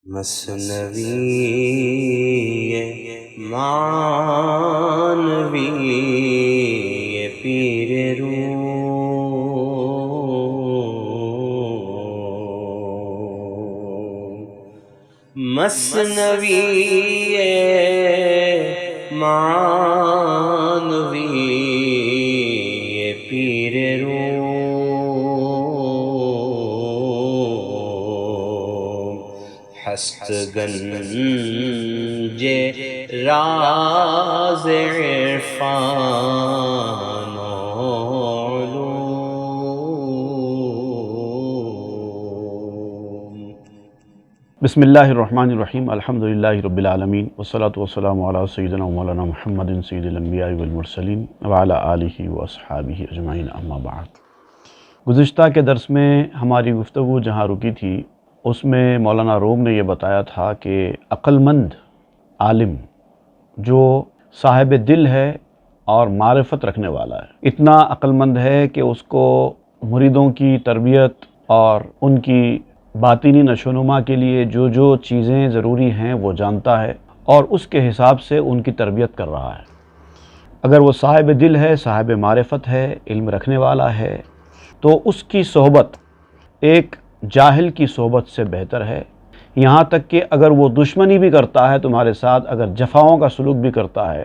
مثنوی معنوی پیر روم، مثنوی معنوی پیر روم، ہست گنج راز عرفان و علوم۔ بسم اللہ الرحمن الرحیم، الحمدللہ رب العالمین، والصلاة والسلام علی سیدنا و مولانا محمد سید الانبیاء والمرسلین وعلی آلہ واصحابہ اجمعین، اما بعد۔ گزشتہ کے درس میں ہماری گفتگو جہاں رکی تھی اس میں مولانا روم نے یہ بتایا تھا کہ عقل مند عالم جو صاحب دل ہے اور معرفت رکھنے والا ہے، اتنا عقل مند ہے کہ اس کو مریدوں کی تربیت اور ان کی باطنی نشوونما کے لیے جو چیزیں ضروری ہیں وہ جانتا ہے اور اس کے حساب سے ان کی تربیت کر رہا ہے۔ اگر وہ صاحب دل ہے، صاحب معرفت ہے، علم رکھنے والا ہے، تو اس کی صحبت ایک جاہل کی صحبت سے بہتر ہے۔ یہاں تک کہ اگر وہ دشمنی بھی کرتا ہے تمہارے ساتھ، اگر جفاؤں کا سلوک بھی کرتا ہے،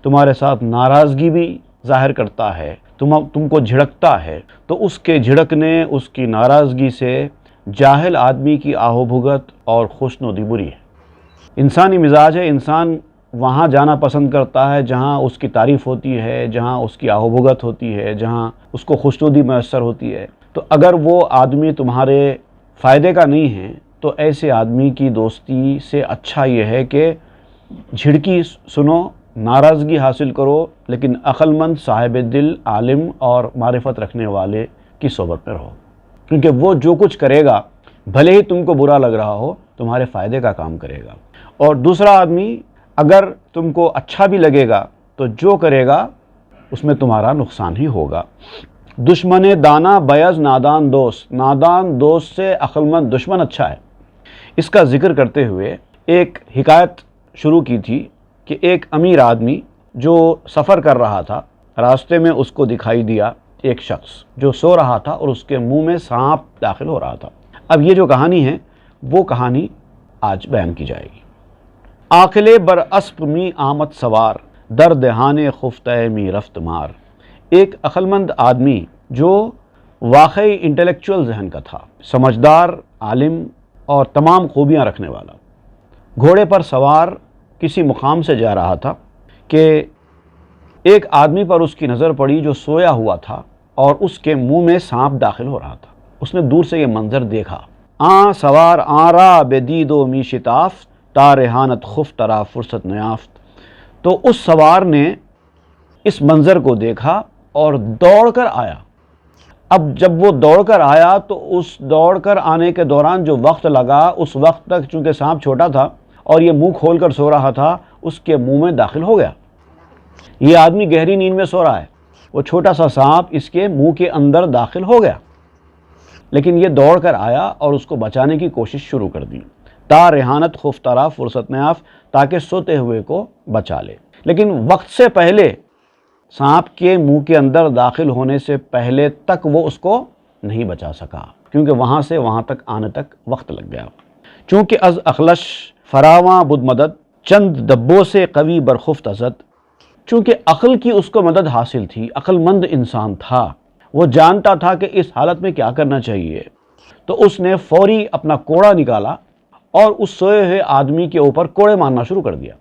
تمہارے ساتھ ناراضگی بھی ظاہر کرتا ہے، تم کو جھڑکتا ہے، تو اس کے جھڑکنے، اس کی ناراضگی سے جاہل آدمی کی آہو بھگت اور خوشنودی بری ہے۔ انسانی مزاج ہے، انسان وہاں جانا پسند کرتا ہے جہاں اس کی تعریف ہوتی ہے، جہاں اس کی آہو بھگت ہوتی ہے، جہاں اس کو خوشنودی میسر ہوتی ہے۔ تو اگر وہ آدمی تمہارے فائدے کا نہیں ہے تو ایسے آدمی کی دوستی سے اچھا یہ ہے کہ جھڑکی سنو، ناراضگی حاصل کرو، لیکن عقل مند صاحب دل عالم اور معرفت رکھنے والے کی صحبت میں رہو، کیونکہ وہ جو کچھ کرے گا بھلے ہی تم کو برا لگ رہا ہو تمہارے فائدے کا کام کرے گا، اور دوسرا آدمی اگر تم کو اچھا بھی لگے گا تو جو کرے گا اس میں تمہارا نقصان ہی ہوگا۔ دشمن دانا بیز نادان دوست، نادان دوست سے عقل مند دشمن اچھا ہے۔ اس کا ذکر کرتے ہوئے ایک حکایت شروع کی تھی کہ ایک امیر آدمی جو سفر کر رہا تھا، راستے میں اس کو دکھائی دیا ایک شخص جو سو رہا تھا اور اس کے منہ میں سانپ داخل ہو رہا تھا۔ اب یہ جو کہانی ہے وہ کہانی آج بیان کی جائے گی۔ عاقل بر اسپ می آمد سوار، در دہان خفتہ می رفت مار۔ ایک عقلمند آدمی جو واقعی انٹلیکچول ذہن کا تھا، سمجھدار، عالم اور تمام خوبیاں رکھنے والا، گھوڑے پر سوار کسی مقام سے جا رہا تھا کہ ایک آدمی پر اس کی نظر پڑی جو سویا ہوا تھا اور اس کے منہ میں سانپ داخل ہو رہا تھا۔ اس نے دور سے یہ منظر دیکھا۔ آن سوار آن را بدید و می شتافت، تا رہانت خفت ترا فرصت نیافت۔ تو اس سوار نے اس منظر کو دیکھا اور دوڑ کر آیا۔ اب جب وہ دوڑ کر آیا تو اس دوڑ کر آنے کے دوران جو وقت لگا، اس وقت تک چونکہ سانپ چھوٹا تھا اور یہ منہ کھول کر سو رہا تھا، اس کے منہ میں داخل ہو گیا۔ یہ آدمی گہری نیند میں سو رہا ہے، وہ چھوٹا سا سانپ اس کے منہ کے اندر داخل ہو گیا، لیکن یہ دوڑ کر آیا اور اس کو بچانے کی کوشش شروع کر دی۔ تا رہانت خفت ترا فرصت نیافت، تاکہ سوتے ہوئے کو بچا لے، لیکن وقت سے پہلے، سانپ کے منہ کے اندر داخل ہونے سے پہلے تک وہ اس کو نہیں بچا سکا، کیونکہ وہاں سے وہاں تک آنے تک وقت لگ گیا۔ چونکہ از اخلش فراواں بد مدد، چند دبوں سے قوی برخفت ازد۔ چونکہ عقل کی اس کو مدد حاصل تھی، عقل مند انسان تھا، وہ جانتا تھا کہ اس حالت میں کیا کرنا چاہیے، تو اس نے فوری اپنا کوڑا نکالا اور اس سوئے ہوئے آدمی کے اوپر کوڑے مارنا شروع کر دیا۔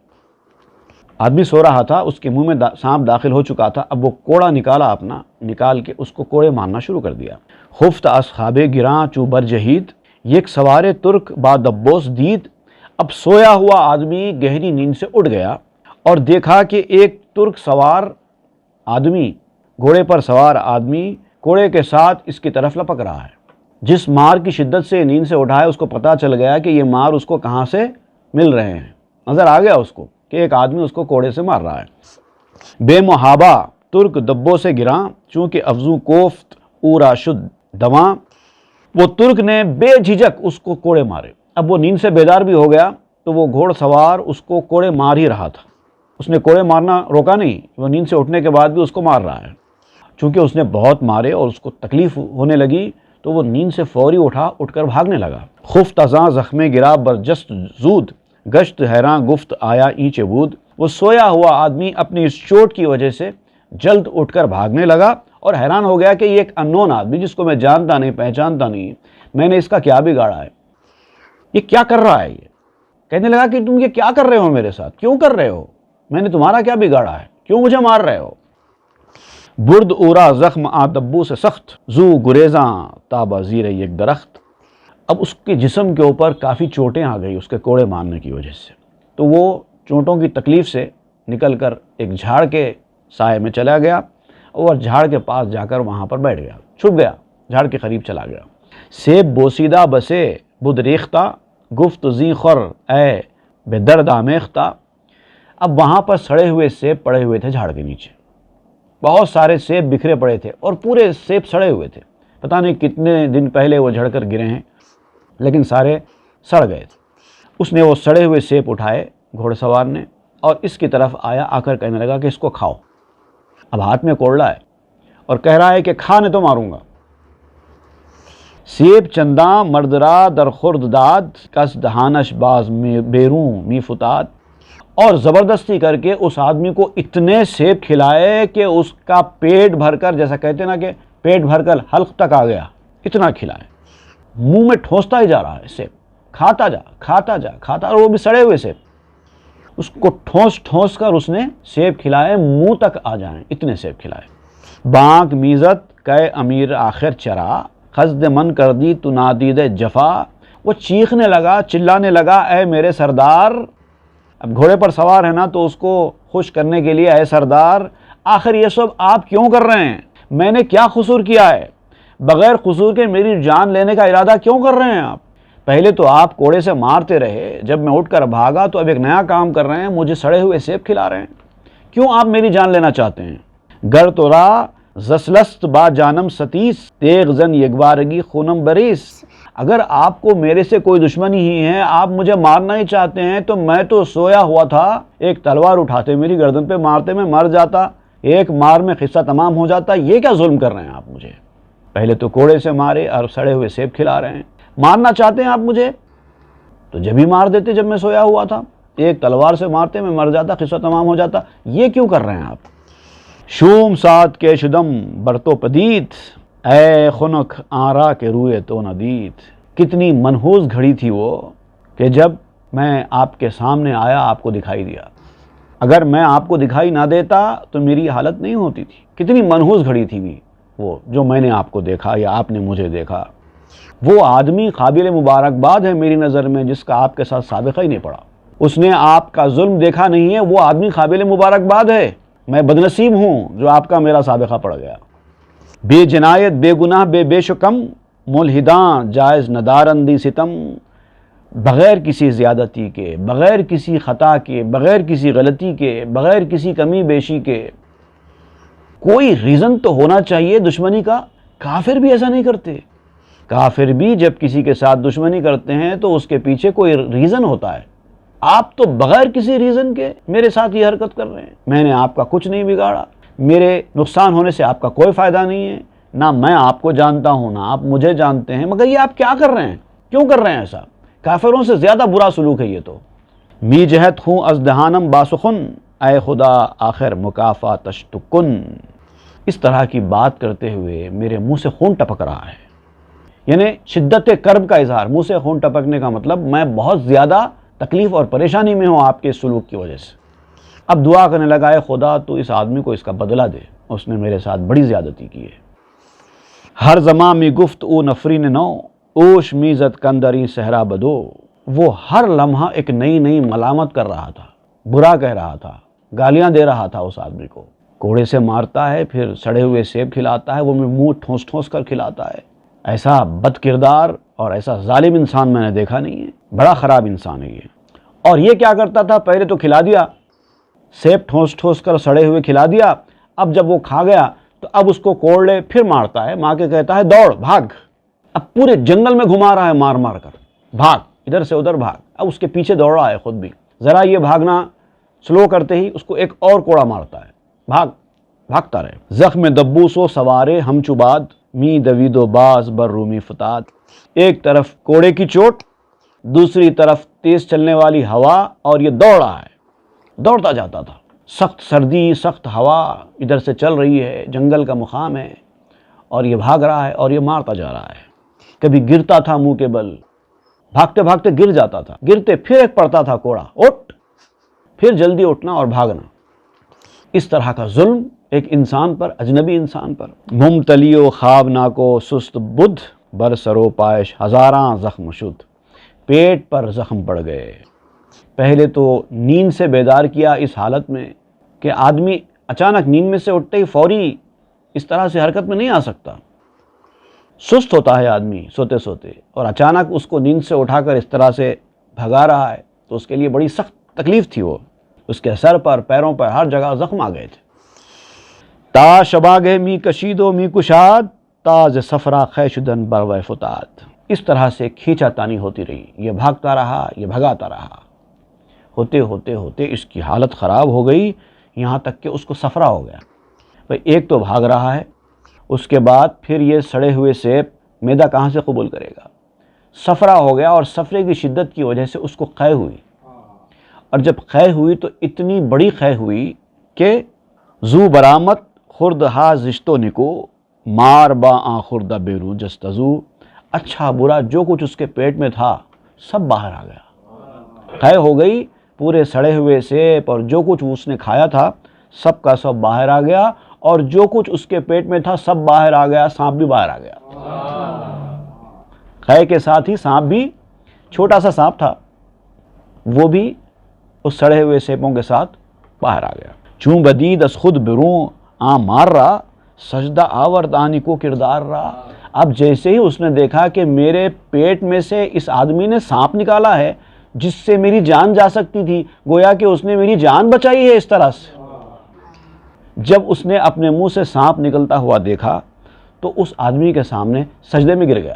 آدمی سو رہا تھا، اس کے منہ میں سانپ داخل ہو چکا تھا، اب وہ کوڑا نکال کے اس کو کوڑے مارنا شروع کر دیا۔ خفت اصحاب گراں چو بر جہید، یک سوار ترک با دبوس دید۔ اب سویا ہوا آدمی گہری نیند سے اٹھ گیا اور دیکھا کہ ایک ترک سوار آدمی، گھوڑے پر سوار آدمی کوڑے کے ساتھ اس کی طرف لپک رہا ہے۔ جس مار کی شدت سے نیند سے اٹھا ہے اس کو پتہ چل گیا کہ یہ مار اس کو کہاں سے مل رہے ہیں، نظر آ گیا اس کو کہ ایک آدمی اس کو کوڑے سے مار رہا ہے۔ بے محابہ ترک دبوں سے گراں، چونکہ افزو کوفت او را شد دواں۔ وہ ترک نے بے جھجک اس کو کوڑے مارے اب وہ نیند سے بیدار بھی ہو گیا تو وہ گھوڑ سوار اس کو کوڑے مار ہی رہا تھا. اس نے کوڑے مارنا روکا نہیں، وہ نیند سے اٹھنے کے بعد بھی اس کو مار رہا ہے. چونکہ اس نے بہت مارے اور اس کو تکلیف ہونے لگی تو وہ نیند سے فوری اٹھ کر بھاگنے لگا. خفت ازاں زخمے گرا برجست زود، گشت حیراں گفت آیا اینچ بود. وہ سویا ہوا آدمی اپنی اس چوٹ کی وجہ سے جلد اٹھ کر بھاگنے لگا اور حیران ہو گیا کہ یہ ایک اننون آدمی جس کو میں جانتا نہیں پہچانتا نہیں، میں نے اس کا کیا بگاڑا ہے، یہ کیا کر رہا ہے. یہ کہنے لگا کہ تم یہ کیا کر رہے ہو میرے ساتھ، کیوں کر رہے ہو، میں نے تمہارا کیا بگاڑا ہے، کیوں مجھے مار رہے ہو. برد اورا زخم آدبو سے سخت، زو گریزاں تابا زیر یک درخت. اب اس کے جسم کے اوپر کافی چوٹیں آ گئی اس کے کوڑے مارنے کی وجہ سے، تو وہ چوٹوں کی تکلیف سے نکل کر ایک جھاڑ کے سائے میں چلا گیا اور جھاڑ کے پاس جا کر وہاں پر بیٹھ گیا، چھپ گیا، جھاڑ کے قریب چلا گیا. سیب بوسیدہ بسے بد ریختہ، گفت زی خور اے بے درد آمیختہ. اب وہاں پر سڑے ہوئے سیب پڑے ہوئے تھے جھاڑ کے نیچے، بہت سارے سیب بکھرے پڑے تھے اور پورے سیب سڑے ہوئے تھے. پتہ نہیں کتنے دن پہلے وہ جھڑ کر گرے ہیں لیکن سارے سڑ گئے تھے. اس نے وہ سڑے ہوئے سیب اٹھائے گھوڑ سوار نے اور اس کی طرف آ کر کہنے لگا کہ اس کو کھاؤ. اب ہاتھ میں کوڑلا ہے اور کہہ رہا ہے کہ کھانے تو ماروں گا. سیب چنداں مردرا در خورد داد، کس دہانش باز بیروں می فتاد. اور زبردستی کر کے اس آدمی کو اتنے سیب کھلائے کہ اس کا پیٹ بھر کر، جیسا کہتے ہیں نا کہ پیٹ بھر کر حلق تک آ گیا، اتنا کھلائے. منہ میں ٹھونستا ہی جا رہا ہے سیب، کھاتا جا کھاتا جا کھاتا، اور وہ بھی سڑے ہوئے سیب. اس کو ٹھونس کر اس نے سیب کھلائے، منہ تک آ جائیں اتنے سیب کھلائے. بانک میزت کہ امیر آخر چرا، خزد من کر دی تو نادید جفا. وہ چیخنے لگا، چلانے لگا، اے میرے سردار. اب گھوڑے پر سوار ہے نا تو اس کو خوش کرنے کے لیے، اے سردار آخر یہ سب آپ کیوں کر رہے ہیں، میں نے کیا قصور کیا ہے، بغیر قصور کے میری جان لینے کا ارادہ کیوں کر رہے ہیں آپ. پہلے تو آپ کوڑے سے مارتے رہے، جب میں اٹھ کر بھاگا تو اب ایک نیا کام کر رہے ہیں، مجھے سڑے ہوئے سیب کھلا رہے ہیں، کیوں آپ میری جان لینا چاہتے ہیں. گر تو را زسلست با جانم ستیس، تیغ زن یکبارگی خونم بریس. اگر آپ کو میرے سے کوئی دشمنی ہی ہے، آپ مجھے مارنا ہی چاہتے ہیں، تو میں تو سویا ہوا تھا، ایک تلوار اٹھاتے میری گردن پہ مارتے میں مر جاتا، ایک مار میں قصہ تمام ہو جاتا. یہ کیا ظلم کر رہے ہیں آپ مجھے، پہلے تو کوڑے سے مارے اور سڑے ہوئے سیب کھلا رہے ہیں. مارنا چاہتے ہیں آپ مجھے تو جب ہی مار دیتے جب میں سویا ہوا تھا، ایک تلوار سے مارتے میں مر جاتا، قصہ تمام ہو جاتا. یہ کیوں کر رہے ہیں آپ. شوم سات کے شدم برتو پدیت، اے خنک آرا کے روئے تو ندیت. کتنی منحوس گھڑی تھی وہ کہ جب میں آپ کے سامنے آیا آپ کو دکھائی دیا. اگر میں آپ کو دکھائی نہ دیتا تو میری حالت نہیں ہوتی تھی. کتنی منحوس گھڑی تھی وہ جو میں نے آپ کو دیکھا یا آپ نے مجھے دیکھا. وہ آدمی قابل مبارکباد ہے میری نظر میں جس کا آپ کے ساتھ سابقہ ہی نہیں پڑا. اس نے آپ کا ظلم دیکھا نہیں ہے، وہ آدمی قابل مبارکباد ہے. میں بدنصیب ہوں جو آپ کا میرا سابقہ پڑ گیا. بے جنایت بے گناہ بے شکم، ملحداں جائز ندارندی ستم. بغیر کسی زیادتی کے، بغیر کسی خطا کے، بغیر کسی غلطی کے، بغیر کسی کمی بیشی کے. کوئی ریزن تو ہونا چاہیے دشمنی کا. کافر بھی ایسا نہیں کرتے. کافر بھی جب کسی کے ساتھ دشمنی کرتے ہیں تو اس کے پیچھے کوئی ریزن ہوتا ہے. آپ تو بغیر کسی ریزن کے میرے ساتھ یہ حرکت کر رہے ہیں. میں نے آپ کا کچھ نہیں بگاڑا، میرے نقصان ہونے سے آپ کا کوئی فائدہ نہیں ہے، نہ میں آپ کو جانتا ہوں نہ آپ مجھے جانتے ہیں، مگر یہ آپ کیا کر رہے ہیں، کیوں کر رہے ہیں ایسا. کافروں سے زیادہ برا سلوک ہے یہ تو. می جہت ہوں از دہانم باسخن، اے خدا آخر مکافاتش تو کن. اس طرح کی بات کرتے ہوئے میرے منہ سے خون ٹپک رہا ہے. یعنی شدت کرب کا اظہار. منہ سے خون ٹپکنے کا مطلب میں بہت زیادہ تکلیف اور پریشانی میں ہوں آپ کے سلوک کی وجہ سے. اب دعا کرنے لگا، اے خدا تو اس آدمی کو اس کا بدلہ دے، اس نے میرے ساتھ بڑی زیادتی کی ہے. ہر زماں می گفت او نفرین نو، اوش میزت کندری صحرا بدو. وہ ہر لمحہ ایک نئی نئی ملامت کر رہا تھا، برا کہہ رہا تھا، گالیاں دے رہا تھا اس آدمی کو. کوڑے سے مارتا ہے، پھر سڑے ہوئے سیب کھلاتا ہے، وہ منہ ٹھونس ٹھونس کر کھلاتا ہے. ایسا بد کردار اور ایسا ظالم انسان میں نے دیکھا نہیں ہے. بڑا خراب انسان ہے یہ. اور یہ کیا کرتا تھا، پہلے تو کھلا دیا، سیب ٹھونس ٹھونس کر سڑے ہوئے کھلا دیا. اب جب وہ کھا گیا تو اب اس کو کوڑ لے پھر مارتا ہے، ماں کے کہتا ہے دوڑ بھاگ. اب پورے جنگل میں گھما رہا ہے مار مار کر، بھاگ ادھر سے ادھر بھاگ. اب اس کے پیچھے دوڑ رہا ہے خود بھی. ذرا یہ بھاگنا سلو کرتے ہی اس کو ایک اور کوڑا مارتا ہے. بھاگتا رہے. زخم دبوس و سوارے ہم چباد، می دوید و باز بر رومی فتاد. ایک طرف کوڑے کی چوٹ، دوسری طرف تیز چلنے والی ہوا، اور یہ دوڑ رہا ہے. دوڑتا جاتا تھا. سخت سردی، سخت ہوا ادھر سے چل رہی ہے، جنگل کا مقام ہے، اور یہ بھاگ رہا ہے اور یہ مارتا جا رہا ہے. کبھی گرتا تھا منہ کے بل، بھاگتے بھاگتے گر جاتا تھا. گرتے پھر ایک پڑتا تھا کوڑا، اٹھ، پھر جلدی اٹھنا اور بھاگنا. اس طرح کا ظلم ایک انسان پر، اجنبی انسان پر. ممتلی و خواب ناکو سست بدھ، بر سرو پائش ہزاراں زخم شد. پیٹ پر زخم پڑ گئے. پہلے تو نیند سے بیدار کیا اس حالت میں کہ آدمی اچانک نیند میں سے اٹھتے ہی فوری اس طرح سے حرکت میں نہیں آ سکتا. سست ہوتا ہے آدمی سوتے سوتے، اور اچانک اس کو نیند سے اٹھا کر اس طرح سے بھگا رہا ہے تو اس کے لیے بڑی سخت تکلیف تھی. وہ اس کے سر پر، پیروں پر، ہر جگہ زخم آ گئے تھے. تا شباگہ می کشید و می کشاد، تاز سفرا خیشدن بروے فتاد. اس طرح سے کھینچا تانی ہوتی رہی. یہ بھاگتا رہا، یہ بھگاتا رہا. ہوتے ہوتے ہوتے اس کی حالت خراب ہو گئی، یہاں تک کہ اس کو سفرا ہو گیا. بھئی ایک تو بھاگ رہا ہے، اس کے بعد پھر یہ سڑے ہوئے سیب معدہ کہاں سے قبول کرے گا. سفرا ہو گیا، اور سفرے کی شدت کی وجہ سے اس کو قے ہوئی. اور جب قے ہوئی تو اتنی بڑی قے ہوئی کہ زو برآمد خرد ہا زشتو نکو، مار با آن خرد بیرو جستزو. اچھا برا جو کچھ اس کے پیٹ میں تھا سب باہر آ گیا. قے ہو گئی، پورے سڑے ہوئے سیب اور جو کچھ اس نے کھایا تھا سب کا سب باہر آ گیا، اور جو کچھ اس کے پیٹ میں تھا سب باہر آ گیا. سانپ بھی باہر آ گیا. قے کے ساتھ ہی سانپ بھی، چھوٹا سا سانپ تھا، وہ بھی اس سڑے ہوئے سیبوں کے ساتھ باہر آ گیا. چون بدید از خود بروں آ مار رہا، سجدہ آورد آنی کو کردار رہا. اب جیسے ہی اس نے دیکھا کہ میرے پیٹ میں سے اس آدمی نے سانپ نکالا ہے جس سے میری جان جا سکتی تھی، گویا کہ اس نے میری جان بچائی ہے اس طرح سے. جب اس نے اپنے منہ سے سانپ نکلتا ہوا دیکھا تو اس آدمی کے سامنے سجدے میں گر گیا،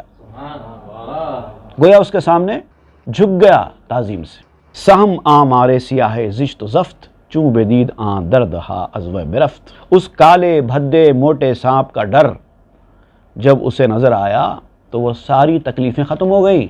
گویا اس کے سامنے جھک گیا تعظیم سے. سہم آ مارے سیاہ زشت و زفت، چوں بدید آن درد ہا ازو برفت. اس کالے بھدے موٹے سانپ کا ڈر جب اسے نظر آیا تو وہ ساری تکلیفیں ختم ہو گئی.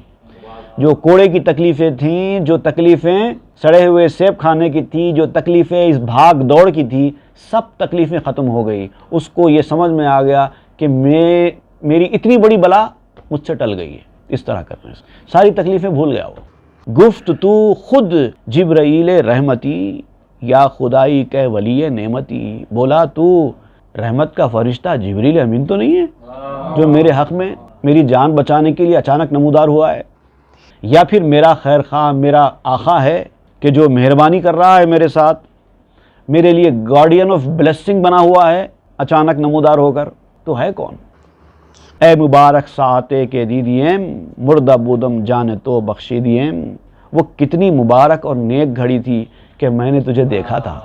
جو کوڑے کی تکلیفیں تھیں، جو تکلیفیں سڑے ہوئے سیب کھانے کی تھی، جو تکلیفیں اس بھاگ دوڑ کی تھی، سب تکلیفیں ختم ہو گئی. اس کو یہ سمجھ میں آ گیا کہ میری اتنی بڑی بلا مجھ سے ٹل گئی ہے. اس طرح کرنے سے ساری تکلیفیں بھول گیا وہ. گفت تو خود جبرائیل رحمتی، یا خدائی کہ ولی نعمتی. بولا تو رحمت کا فرشتہ جبریل امین تو نہیں ہے جو میرے حق میں میری جان بچانے کے لیے اچانک نمودار ہوا ہے، یا پھر میرا خیر خواہ، میرا آقا ہے کہ جو مہربانی کر رہا ہے میرے ساتھ، میرے لیے گارڈین آف بلیسنگ بنا ہوا ہے اچانک نمودار ہو کر. تو ہے کون؟ اے مبارک ساعتے کے دیدیم، مردہ بودم جانے تو بخشی دیم. وہ کتنی مبارک اور نیک گھڑی تھی کہ میں نے تجھے دیکھا تھا.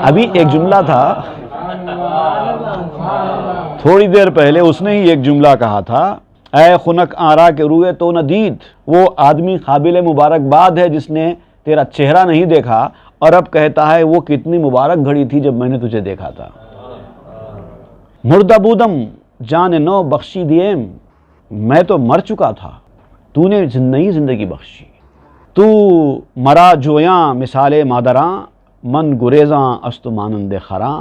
ابھی ایک جملہ تھا، تھوڑی دیر پہلے اس نے ہی ایک جملہ کہا تھا، اے خنک آرا کے روئے تو نہ دید. وہ آدمی قابل مبارکباد ہے جس نے تیرا چہرہ نہیں دیکھا، اور اب کہتا ہے وہ کتنی مبارک گھڑی تھی جب میں نے تجھے دیکھا تھا. مردہ بودم جان نو بخشی دیم. میں تو مر چکا تھا، تو نے نئی زندگی بخشی. تو مرا جویاں مثال مادراں، من گریزاں است مانند خراں.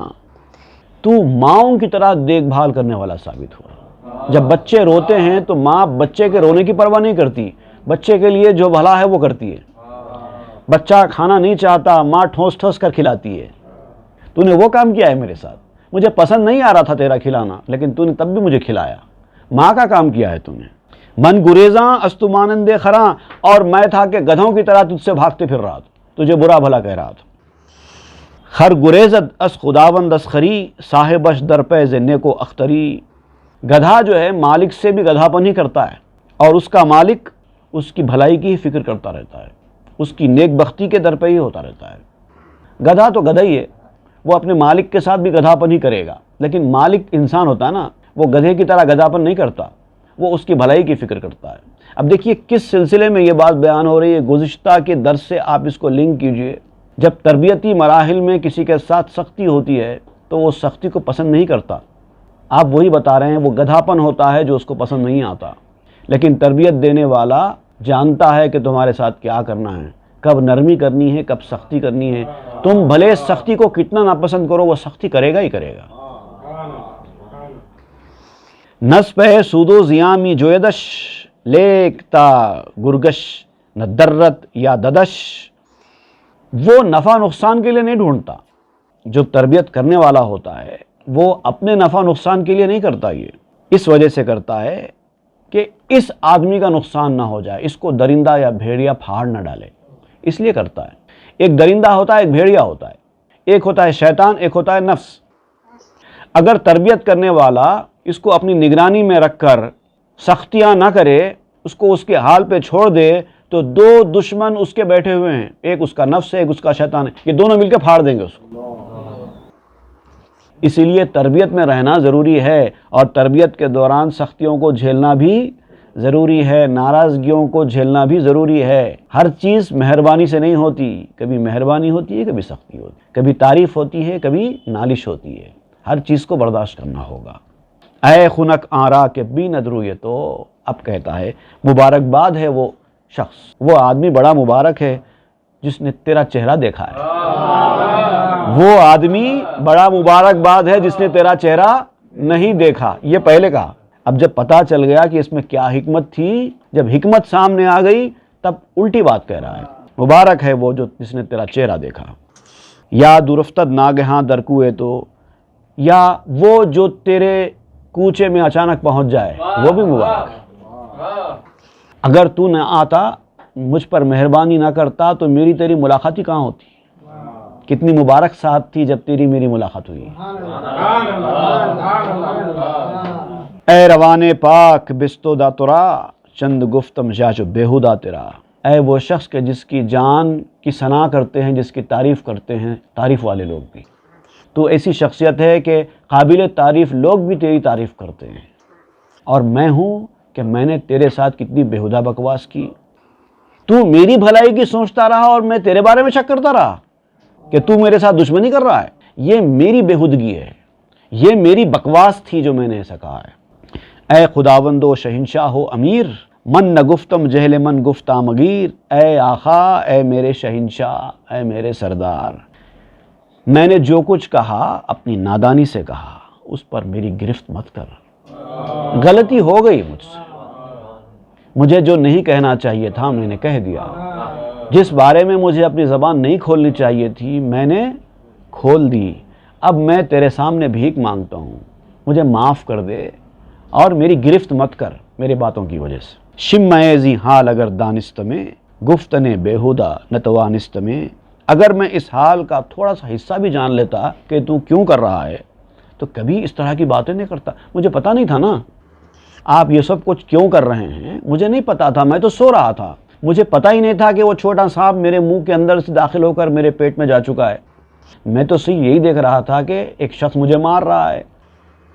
تو ماؤں کی طرح دیکھ بھال کرنے والا ثابت ہوا. جب بچے روتے ہیں تو ماں بچے کے رونے کی پرواہ نہیں کرتی، بچے کے لیے جو بھلا ہے وہ کرتی ہے. بچہ کھانا نہیں چاہتا، ماں ٹھوس ٹھوس کر کھلاتی ہے. تو نے وہ کام کیا ہے میرے ساتھ. مجھے پسند نہیں آ رہا تھا تیرا کھلانا، لیکن تو نے تب بھی مجھے کھلایا. ماں کا کام کیا ہے تو نے. من گریزاں است مانند خراں. اور میں تھا کہ گدھوں کی طرح تجھ سے بھاگتے پھر رہا تھا، تجھے برا بھلا کہہ رہا تھا. خر گریزد اس خداوند اسخری، صاحبش در پیز نیکو اختری. گدھا جو ہے مالک سے بھی گدھا پن ہی کرتا ہے، اور اس کا مالک اس کی بھلائی کی ہی فکر کرتا رہتا ہے، اس کی نیک بختی کے در پہ ہی ہوتا رہتا ہے. گدھا تو گدھا ہی ہے، وہ اپنے مالک کے ساتھ بھی گدھا پن ہی کرے گا، لیکن مالک انسان ہوتا ہے نا، وہ گدھے کی طرح گدھا پن نہیں کرتا. وہ اس کی بھلائی کی فکر کرتا ہے۔ اب دیکھیے کس سلسلے میں یہ بات بیان ہو رہی ہے، گزشتہ کے درس سے آپ اس کو لنک کیجئے۔ جب تربیتی مراحل میں کسی کے ساتھ سختی ہوتی ہے تو وہ سختی کو پسند نہیں کرتا، آپ وہی بتا رہے ہیں، وہ گدھاپن ہوتا ہے جو اس کو پسند نہیں آتا۔ لیکن تربیت دینے والا جانتا ہے کہ تمہارے ساتھ کیا کرنا ہے، کب نرمی کرنی ہے، کب سختی کرنی ہے۔ تم بھلے سختی کو کتنا ناپسند کرو، وہ سختی کرے گا ہی کرے گا۔ نصب سودو زیامی جویدش لیکتا گرگش نہ درت یا ددش، وہ نفع نقصان کے لیے نہیں ڈھونڈتا۔ جو تربیت کرنے والا ہوتا ہے وہ اپنے نفع نقصان کے لیے نہیں کرتا، یہ اس وجہ سے کرتا ہے کہ اس آدمی کا نقصان نہ ہو جائے، اس کو درندہ یا بھیڑیا پھاڑ نہ ڈالے، اس لیے کرتا ہے۔ ایک درندہ ہوتا ہے، ایک بھیڑیا ہوتا ہے، ایک ہوتا ہے شیطان، ایک ہوتا ہے نفس۔ اگر تربیت کرنے والا اس کو اپنی نگرانی میں رکھ کر سختیاں نہ کرے، اس کو اس کے حال پہ چھوڑ دے، تو دو دشمن اس کے بیٹھے ہوئے ہیں، ایک اس کا نفس ہے، ایک اس کا شیطان ہے، یہ دونوں مل کے پھاڑ دیں گے اس کو۔ اسی لیے تربیت میں رہنا ضروری ہے، اور تربیت کے دوران سختیوں کو جھیلنا بھی ضروری ہے، ناراضگیوں کو جھیلنا بھی ضروری ہے۔ ہر چیز مہربانی سے نہیں ہوتی، کبھی مہربانی ہوتی ہے، کبھی سختی ہوتی ہے، کبھی تعریف ہوتی ہے، کبھی نالش ہوتی ہے۔ ہر چیز کو برداشت کرنا ہوگا۔ اے خنک آرا کے بی ندرو، یہ تو اب کہتا ہے مبارکباد ہے وہ شخص، وہ آدمی بڑا مبارک ہے جس نے تیرا چہرہ دیکھا ہے۔ وہ آدمی بڑا مبارکباد ہے جس نے تیرا چہرہ نہیں دیکھا، یہ پہلے کہا۔ اب جب پتا چل گیا کہ اس میں کیا حکمت تھی، جب حکمت سامنے آ گئی تب الٹی بات کہہ رہا ہے۔ مبارک ہے وہ جو جس نے تیرا چہرہ دیکھا۔ یا درفتد ناگہاں درکوئے تو، یا وہ جو تیرے کوچے میں اچانک پہنچ جائے، وہ بھی مبارک ہے۔ اگر تو نہ آتا، مجھ پر مہربانی نہ کرتا، تو میری تیری ملاقات ہی کہاں ہوتی؟ کتنی مبارک ساتھ تھی جب تیری میری ملاقات ہوئی۔ اے روان پاک بستو دا ترا، چند گفتم جاچو بیہودہ تیرا، اے وہ شخص کہ جس کی جان کی ثنا کرتے ہیں، جس کی تعریف کرتے ہیں تعریف والے لوگ بھی۔ تو ایسی شخصیت ہے کہ قابل تعریف لوگ بھی تیری تعریف کرتے ہیں، اور میں ہوں کہ میں نے تیرے ساتھ کتنی بیہودہ بکواس کی۔ تو میری بھلائی کی سوچتا رہا اور میں تیرے بارے میں شک کرتا رہا کہ تو میرے ساتھ دشمنی کر رہا ہے۔ یہ میری بےہودگی ہے، یہ میری بکواس تھی جو میں نے ایسا کہا ہے۔ اے خداوندو شہنشاہ و امیر، من نہ گفتم جہل من گفتہ مگیر، اے آقا، اے میرے شہنشاہ، اے میرے سردار، میں نے جو کچھ کہا اپنی نادانی سے کہا، اس پر میری گرفت مت کر۔ غلطی ہو گئی مجھ سے، مجھے جو نہیں کہنا چاہیے تھا میں نے کہہ دیا، جس بارے میں مجھے اپنی زبان نہیں کھولنی چاہیے تھی میں نے کھول دی۔ اب میں تیرے سامنے بھیک مانگتا ہوں، مجھے معاف کر دے اور میری گرفت مت کر میرے باتوں کی وجہ سے۔ شم ایزی حال اگر دانست میں، گفتنے بیہودہ نتوانست میں، اگر میں اس حال کا تھوڑا سا حصہ بھی جان لیتا کہ تو کیوں کر رہا ہے تو کبھی اس طرح کی باتیں نہیں کرتا۔ مجھے پتہ نہیں تھا نا آپ یہ سب کچھ کیوں کر رہے ہیں، مجھے نہیں پتا تھا، میں تو سو رہا تھا، مجھے پتہ ہی نہیں تھا کہ وہ چھوٹا سانپ میرے منہ کے اندر سے داخل ہو کر میرے پیٹ میں جا چکا ہے۔ میں تو صرف یہی دیکھ رہا تھا کہ ایک شخص مجھے مار رہا ہے،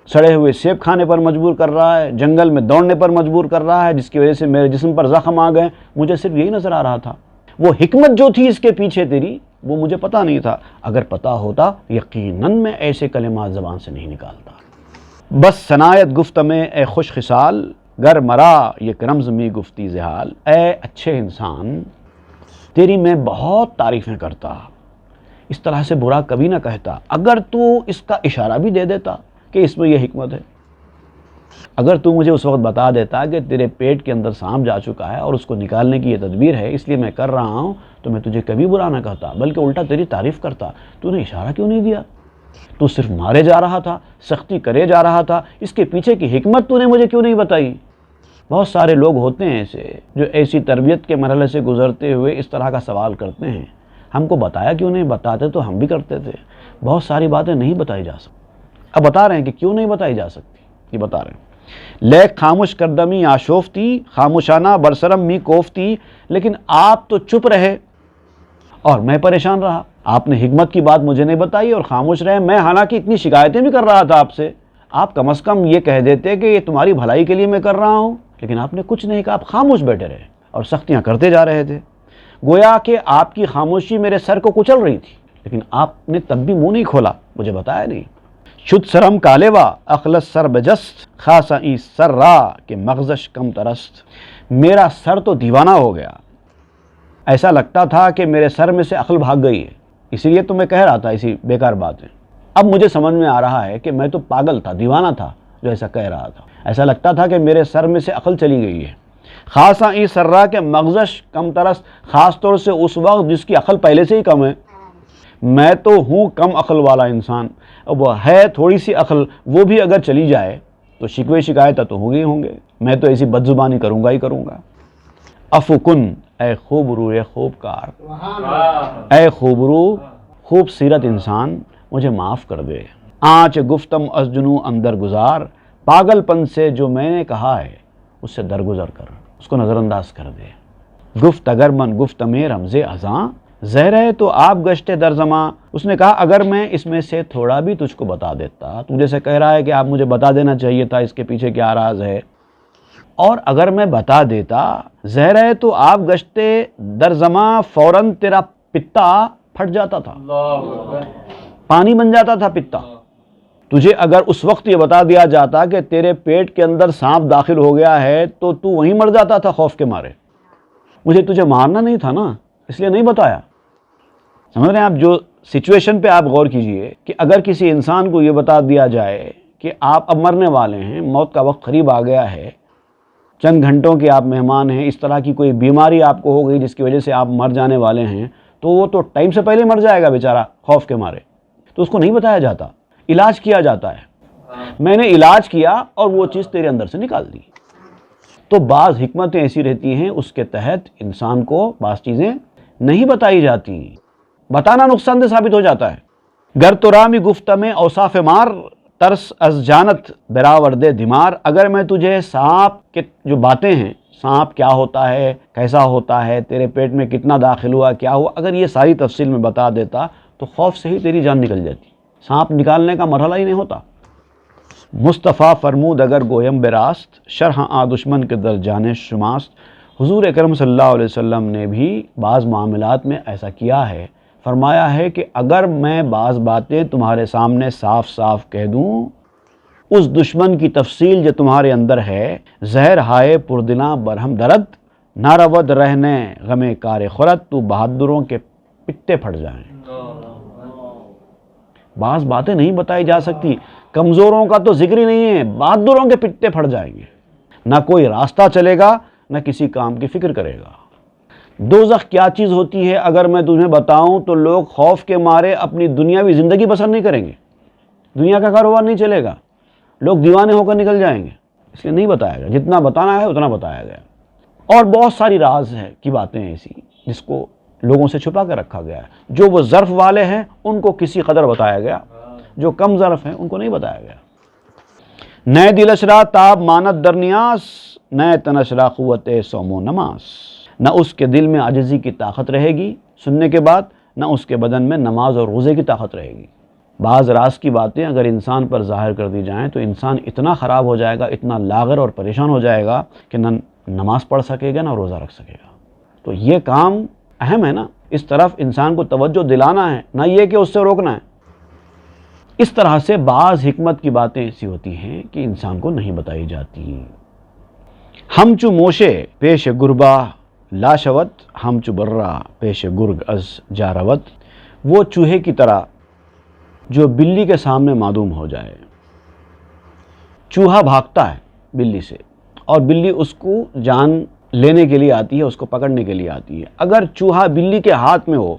سڑے ہوئے سیب کھانے پر مجبور کر رہا ہے، جنگل میں دوڑنے پر مجبور کر رہا ہے، جس کی وجہ سے میرے جسم پر زخم آ گئے۔ مجھے صرف یہی نظر آ رہا تھا، وہ حکمت جو تھی اس کے پیچھے تیری وہ مجھے پتہ نہیں تھا۔ اگر پتہ ہوتا یقیناً میں ایسے کلمات زبان سے نہیں نکالتا۔ بس صنایت گفت میں اے خوش خصال، گر مرا یک رمز می گفتی زحال، اے اچھے انسان تیری میں بہت تعریفیں کرتا، اس طرح سے برا کبھی نہ کہتا، اگر تو اس کا اشارہ بھی دے دیتا کہ اس میں یہ حکمت ہے، اگر تو مجھے اس وقت بتا دیتا کہ تیرے پیٹ کے اندر سانپ جا چکا ہے اور اس کو نکالنے کی یہ تدبیر ہے اس لیے میں کر رہا ہوں، تو میں تجھے کبھی برا نہ کہتا بلکہ الٹا تیری تعریف کرتا۔ تو نے اشارہ کیوں نہیں دیا؟ تو صرف مارے جا رہا تھا، سختی کرے جا رہا تھا، اس کے پیچھے کی حکمت تو نے مجھے کیوں نہیں بتائی؟ بہت سارے لوگ ہوتے ہیں ایسے جو ایسی تربیت کے مرحلے سے گزرتے ہوئے اس طرح کا سوال کرتے ہیں، ہم کو بتایا کیوں نہیں؟ بتاتے تو ہم بھی کرتے تھے۔ بہت ساری باتیں نہیں بتائی جا سکتی، اب بتا رہے ہیں کہ کیوں نہیں بتائی جا سکتی، یہ بتا رہے ہیں۔ لیک خاموش کردمی آشوفتی، خاموشانہ برسرم می کوفتی، لیکن آپ تو چپ رہے اور میں پریشان رہا۔ آپ نے حکمت کی بات مجھے نہیں بتائی اور خاموش رہے، میں حالانکہ اتنی شکایتیں بھی کر رہا تھا آپ سے، آپ کم از کم یہ کہہ دیتے کہ یہ تمہاری بھلائی کے لیے میں کر رہا ہوں، لیکن آپ نے کچھ نہیں کہا، آپ خاموش بیٹھے رہے اور سختیاں کرتے جا رہے تھے. گویا کہ آپ کی خاموشی میرے سر کو کچل رہی تھی، لیکن آپ نے تب بھی منہ نہیں کھولا، مجھے بتایا نہیں. شد سرم کالوا اخلص سر بجست خاصا ای سر را کہ مغزش کم ترست. میرا سر تو دیوانہ ہو گیا، ایسا لگتا تھا کہ میرے سر میں سے عقل بھاگ گئی ہے. اسی لیے تو میں کہہ رہا تھا اسی بیکار باتیں. اب مجھے سمجھ میں آ رہا ہے کہ میں تو پاگل تھا، دیوانہ تھا جو ایسا کہہ رہا تھا. ایسا لگتا تھا کہ میرے سر میں سے عقل چلی گئی ہے. خاصا ای سر را کہ مغزش کم ترست، خاص طور سے اس وقت جس کی عقل پہلے سے ہی کم ہے. میں تو ہوں کم عقل والا انسان، اب وہ ہے تھوڑی سی عقل، وہ بھی اگر چلی جائے تو شکوے شکایت تو ہوں گے ہی ہوں گے. میں تو ایسی بد زبانی کروں گا ہی کروں گا. افکن اے خوبرو اے خوبکار، اے خوبرو خوب سیرت انسان، مجھے معاف کر دے. آنچ گفتم از جنوں اندر گزار، پاگل پن سے جو میں نے کہا ہے اس سے درگزر کر، اس کو نظر انداز کر دے. گفت اگر من گفت میں رمز ازاں، زہر ہے تو آپ گشتے در زماں. اس نے کہا اگر میں اس میں سے تھوڑا بھی تجھ کو بتا دیتا، تو جیسے کہہ رہا ہے کہ آپ مجھے بتا دینا چاہیے تھا اس کے پیچھے کیا راز ہے، اور اگر میں بتا دیتا، زہر ہے تو آپ گشتے در زماں، فوراً تیرا پتا پھٹ جاتا تھا، پانی بن جاتا تھا پتا. تجھے اگر اس وقت یہ بتا دیا جاتا کہ تیرے پیٹ کے اندر سانپ داخل ہو گیا ہے تو تو وہیں مر جاتا تھا خوف کے مارے. مجھے تجھے مارنا نہیں تھا نا، اس لیے نہیں بتایا. سمجھ رہے ہیں آپ؟ جو سچویشن پہ آپ غور کیجئے کہ اگر کسی انسان کو یہ بتا دیا جائے کہ آپ اب مرنے والے ہیں، موت کا وقت قریب آ گیا ہے، چند گھنٹوں کے آپ مہمان ہیں، اس طرح کی کوئی بیماری آپ کو ہو گئی جس کی وجہ سے آپ مر جانے والے ہیں، تو وہ تو ٹائم سے پہلے مر جائے گا بیچارہ خوف کے مارے. تو اس کو نہیں بتایا جاتا، علاج کیا جاتا ہے. میں نے علاج کیا اور وہ چیز تیرے اندر سے نکال دی. تو بعض حکمتیں ایسی رہتی ہیں اس کے تحت انسان کو بعض چیزیں نہیں بتائی جاتی. بتانا نقصان دہ ثابت ہو جاتا ہے. گر تو رامی گفت میں اوصاف مار، ترس از جانت براورد دمار. اگر میں تجھے سانپ کے جو باتیں ہیں، سانپ کیا ہوتا ہے، کیسا ہوتا ہے، تیرے پیٹ میں کتنا داخل ہوا، کیا ہوا، اگر یہ ساری تفصیل میں بتا دیتا تو خوف سے ہی تیری جان نکل جاتی. سانپ نکالنے کا مرحلہ ہی نہیں ہوتا. مصطفیٰ فرمود اگر گویم براست، شرح آ دشمن کے در جانے شماست. حضور اکرم صلی اللہ علیہ وسلم نے بھی بعض معاملات میں ایسا کیا ہے. فرمایا ہے کہ اگر میں بعض باتیں تمہارے سامنے صاف صاف کہہ دوں، اس دشمن کی تفصیل جو تمہارے اندر ہے، زہر ہائے پردنا برہم درد، نہ رود رہنے غم کار خورت، تو بہادروں کے پتے پھٹ جائیں. بعض باتیں نہیں بتائی جا سکتی، کمزوروں کا تو ذکر ہی نہیں ہے، بہادروں کے پتے پھٹ جائیں گے. نہ کوئی راستہ چلے گا، نہ کسی کام کی فکر کرے گا. دوزخ کیا چیز ہوتی ہے اگر میں تمہیں بتاؤں تو لوگ خوف کے مارے اپنی دنیاوی زندگی بسر نہیں کریں گے، دنیا کا کاروبار نہیں چلے گا، لوگ دیوانے ہو کر نکل جائیں گے. اس لیے نہیں بتایا گیا، جتنا بتانا ہے اتنا بتایا گیا. اور بہت ساری راز ہے کی باتیں ایسی جس کو لوگوں سے چھپا کر رکھا گیا ہے. جو وہ ظرف والے ہیں ان کو کسی قدر بتایا گیا، جو کم ظرف ہیں ان کو نہیں بتایا گیا. نئے دل اشرا تاب مانت در نیاس، نئے تن اشرا قوت صوم و نماز. نہ اس کے دل میں عاجزی کی طاقت رہے گی سننے کے بعد، نہ اس کے بدن میں نماز اور روزے کی طاقت رہے گی. بعض راز کی باتیں اگر انسان پر ظاہر کر دی جائیں تو انسان اتنا خراب ہو جائے گا، اتنا لاغر اور پریشان ہو جائے گا کہ نہ نماز پڑھ سکے گا، نہ روزہ رکھ سکے گا. تو یہ کام اہم ہے نا، اس طرف انسان کو توجہ دلانا ہے، نہ یہ کہ اس سے روکنا ہے. اس طرح سے بعض حکمت کی باتیں ایسی ہوتی ہیں کہ انسان کو نہیں بتائی جاتی. ہم چو موشے پیش گربا لاشوت، ہم چو برا پیش گرگ از جاروت. وہ چوہے کی طرح جو بلی کے سامنے معدوم ہو جائے. چوہا بھاگتا ہے بلی سے اور بلی اس کو جان لینے کے لیے آتی ہے، اس کو پکڑنے کے لیے آتی ہے. اگر چوہا بلی کے ہاتھ میں ہو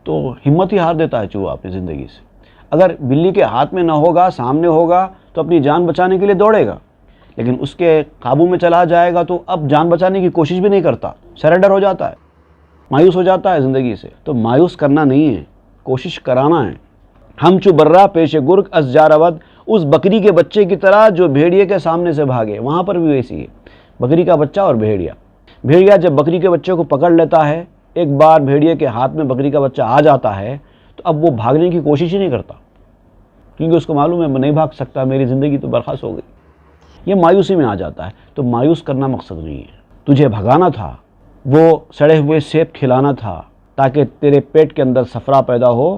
تو ہمت ہی ہار دیتا ہے چوہا اپنی زندگی سے. اگر بلی کے ہاتھ میں نہ ہوگا، سامنے ہوگا تو اپنی جان بچانے کے لیے دوڑے گا، لیکن اس کے قابو میں چلا جائے گا تو اب جان بچانے کی کوشش بھی نہیں کرتا، سرنڈر ہو جاتا ہے، مایوس ہو جاتا ہے زندگی سے. تو مایوس کرنا نہیں ہے، کوشش کرانا ہے. ہم چو برا پیش گرگ از جاروت، اس بکری کے بچے کی طرح جو بھیڑیے کے سامنے سے بھاگے. وہاں پر بھی ویسی ہے، بکری کا بچہ اور بھیڑیا جب بکری کے بچے کو پکڑ لیتا ہے، ایک بار بھیڑیے کے ہاتھ میں بکری کا بچہ آ جاتا ہے تو اب وہ بھاگنے کی کوشش ہی نہیں کرتا، کیونکہ اس کو معلوم ہے میں نہیں بھاگ سکتا، میری زندگی تو برخاست ہو گئی. یہ مایوسی میں آ جاتا ہے. تو مایوس کرنا مقصد نہیں ہے. تجھے بھگانا تھا، وہ سڑے ہوئے سیب کھلانا تھا تاکہ تیرے پیٹ کے اندر صفرا پیدا ہو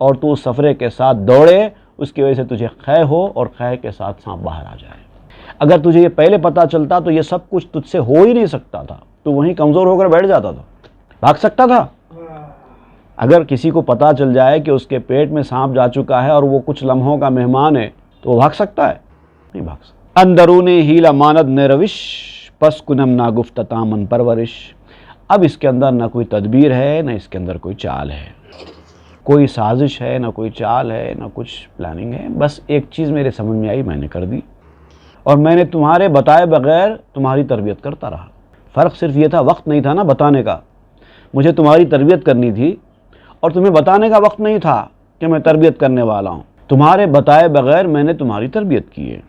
اور تو اس صفرے کے ساتھ دوڑے، اس کی وجہ سے تجھے قے ہو اور قے کے ساتھ سانپ باہر آ جائے. اگر تجھے یہ پہلے پتہ چلتا تو یہ سب کچھ تجھ سے ہو ہی نہیں سکتا تھا، تو وہیں کمزور ہو کر بیٹھ جاتا تھا. بھاگ سکتا تھا؟ اگر کسی کو پتہ چل جائے کہ اس کے پیٹ میں سانپ جا چکا ہے اور وہ کچھ لمحوں کا مہمان ہے تو وہ بھاگ سکتا ہے؟ نہیں بھاگ سکتا. اندرون ہیلا ماند نے روش، پس کنم نا گفت تامن پرورش. اب اس کے اندر نہ کوئی تدبیر ہے، نہ اس کے اندر کوئی چال ہے، کوئی سازش ہے، نہ کوئی چال ہے، نہ کچھ پلاننگ ہے. بس ایک چیز میرے سمجھ میں آئی، میں نے کر دی، اور میں نے تمہارے بتائے بغیر تمہاری تربیت کرتا رہا. فرق صرف یہ تھا، وقت نہیں تھا نا بتانے کا. مجھے تمہاری تربیت کرنی تھی اور تمہیں بتانے کا وقت نہیں تھا کہ میں تربیت کرنے والا ہوں. تمہارے بتائے بغیر میں نے تمہاری تربیت کی ہے.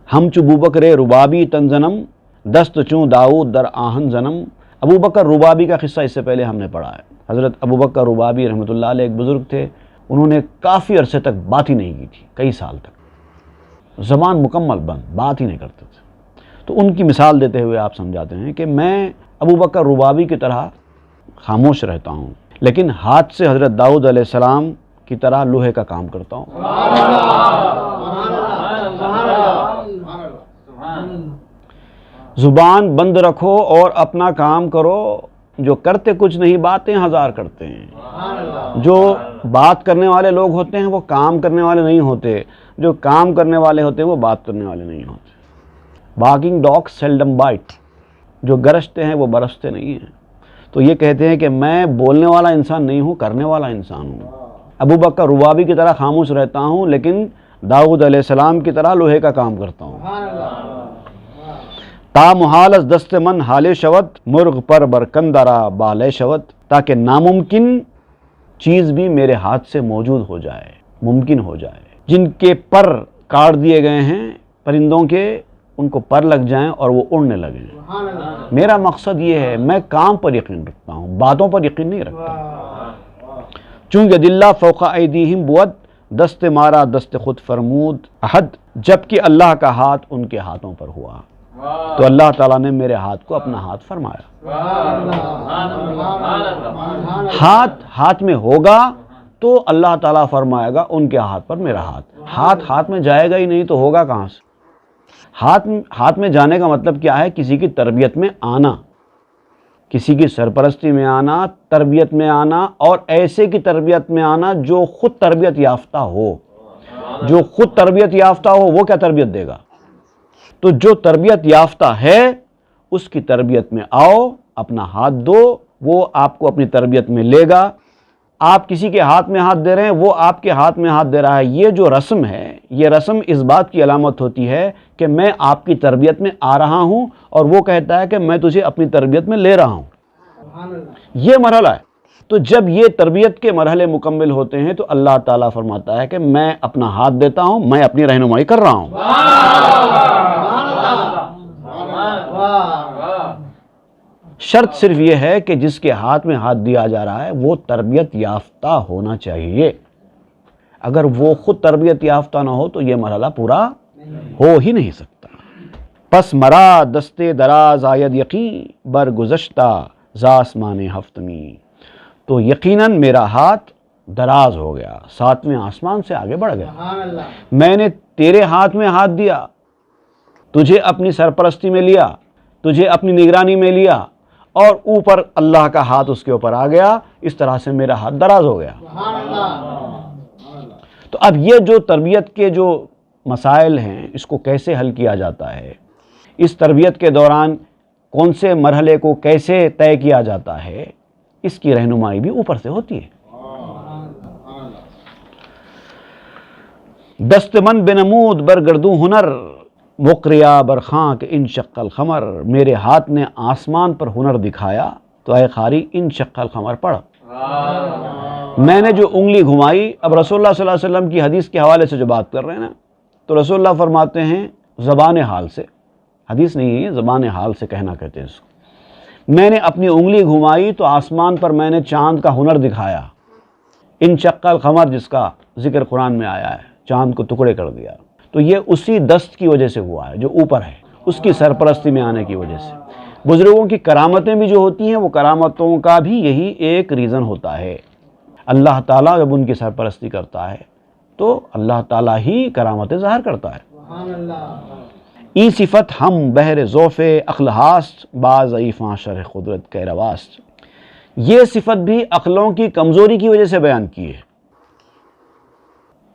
ہم چو بوبکر ربابی تنزنم، دست چون داؤد در آہن زنم. ابو بکر ربابی کا قصہ اس سے پہلے ہم نے پڑھا ہے. حضرت ابو بکر ربابی رحمۃ اللہ علیہ ایک بزرگ تھے. انہوں نے کافی عرصے تک بات ہی نہیں کی تھی، کئی سال تک زبان مکمل بند، بات ہی نہیں کرتے تھے. تو ان کی مثال دیتے ہوئے آپ سمجھاتے ہیں کہ میں ابو بکر ربابی کی طرح خاموش رہتا ہوں، لیکن ہاتھ سے حضرت داؤد علیہ السلام کی طرح لوہے کا کام کرتا ہوں. زبان بند رکھو اور اپنا کام کرو. جو کرتے کچھ نہیں، باتیں ہزار کرتے ہیں. جو بات کرنے والے لوگ ہوتے ہیں وہ کام کرنے والے نہیں ہوتے، جو کام کرنے والے ہوتے ہیں وہ بات کرنے والے نہیں ہوتے. barking dogs seldom bite. جو گرجتے ہیں وہ برستے نہیں ہیں. تو یہ کہتے ہیں کہ میں بولنے والا انسان نہیں ہوں، کرنے والا انسان ہوں. ابو بکر ربابی کی طرح خاموش رہتا ہوں، لیکن داؤد علیہ السلام کی طرح لوہے کا کام کرتا ہوں. تا محال از دست من حال شود، مرغ پر برکندرا بالے شود. تاکہ ناممکن چیز بھی میرے ہاتھ سے موجود ہو جائے، ممکن ہو جائے. جن کے پر کاٹ دیے گئے ہیں پرندوں کے، ان کو پر لگ جائیں اور وہ اڑنے لگیں. میرا مقصد یہ ہے، میں کام پر یقین رکھتا ہوں، باتوں پر یقین نہیں رکھتا. چونکہ دلہ فوق ایدیہم بود، دست مارا دست خود فرمود احد. جبکہ اللہ کا ہاتھ ان کے ہاتھوں پر ہوا تو اللہ تعالیٰ نے میرے ہاتھ کو اپنا ہاتھ فرمایا. ہاتھ میں ہوگا تو اللہ تعالیٰ فرمائے گا ان کے ہاتھ پر میرا ہاتھ. ہاتھ میں جائے گا ہی نہیں تو ہوگا کہاں سے؟ ہاتھ میں جانے کا مطلب کیا ہے؟ کسی کی تربیت میں آنا، کسی کی سرپرستی میں آنا، تربیت میں آنا، اور ایسے کی تربیت میں آنا جو خود تربیت یافتہ ہو. جو خود تربیت یافتہ ہو وہ کیا تربیت دے گا؟ تو جو تربیت یافتہ ہے اس کی تربیت میں آؤ، اپنا ہاتھ دو، وہ آپ کو اپنی تربیت میں لے گا. آپ کسی کے ہاتھ میں ہاتھ دے رہے ہیں، وہ آپ کے ہاتھ میں ہاتھ دے رہا ہے. یہ جو رسم ہے، یہ رسم اس بات کی علامت ہوتی ہے کہ میں آپ کی تربیت میں آ رہا ہوں، اور وہ کہتا ہے کہ میں تجھے اپنی تربیت میں لے رہا ہوں. یہ مرحلہ ہے. تو جب یہ تربیت کے مرحلے مکمل ہوتے ہیں تو اللہ تعالیٰ فرماتا ہے کہ میں اپنا ہاتھ دیتا ہوں، میں اپنی رہنمائی کر رہا ہوں. شرط صرف یہ ہے کہ جس کے ہاتھ میں ہاتھ دیا جا رہا ہے وہ تربیت یافتہ ہونا چاہیے. اگر وہ خود تربیت یافتہ نہ ہو تو یہ مرحلہ پورا ہو ہی نہیں سکتا. پس مرا دستے دراز آید یقین بر گزشتہ زاسمان ہفتمی. تو یقیناً میرا ہاتھ دراز ہو گیا، 7ویں آسمان سے آگے بڑھ گیا. میں نے تیرے ہاتھ میں ہاتھ دیا، تجھے اپنی سرپرستی میں لیا، تجھے اپنی نگرانی میں لیا، اور اوپر اللہ کا ہاتھ اس کے اوپر آ گیا. اس طرح سے میرا ہاتھ دراز ہو گیا. تو اب یہ جو تربیت کے جو مسائل ہیں اس کو کیسے حل کیا جاتا ہے، اس تربیت کے دوران کون سے مرحلے کو کیسے طے کیا جاتا ہے، اس کی رہنمائی بھی اوپر سے ہوتی ہے. دست من بنمود برگردوں ہنر، مقریا برخاں کے انشق القمر. میرے ہاتھ نے آسمان پر ہنر دکھایا تو اے قاری انشق القمر پڑھ. میں نے جو انگلی گھمائی، اب رسول اللہ صلی اللہ علیہ وسلم کی حدیث کے حوالے سے جو بات کر رہے ہیں نا، تو رسول اللہ فرماتے ہیں زبان حال سے، حدیث نہیں ہے، زبان حال سے کہنا کہتے ہیں اس کو. میں نے اپنی انگلی گھمائی تو آسمان پر میں نے چاند کا ہنر دکھایا. انشق القمر جس کا ذکر قرآن میں آیا ہے، چاند کو ٹکڑے کر دیا، تو یہ اسی دست کی وجہ سے ہوا ہے جو اوپر ہے، اس کی سرپرستی میں آنے کی وجہ سے۔ بزرگوں کی کرامتیں بھی جو ہوتی ہیں وہ کرامتوں کا بھی یہی ایک ریزن ہوتا ہے۔ اللہ تعالیٰ جب ان کی سرپرستی کرتا ہے تو اللہ تعالیٰ ہی کرامتیں ظاہر کرتا ہے۔ ای صفت ہم بہر ذوف عقل ہاست، باز ضعیفاں شرح قدرت کے رواست۔ یہ صفت بھی عقلوں کی کمزوری کی وجہ سے بیان کی ہے۔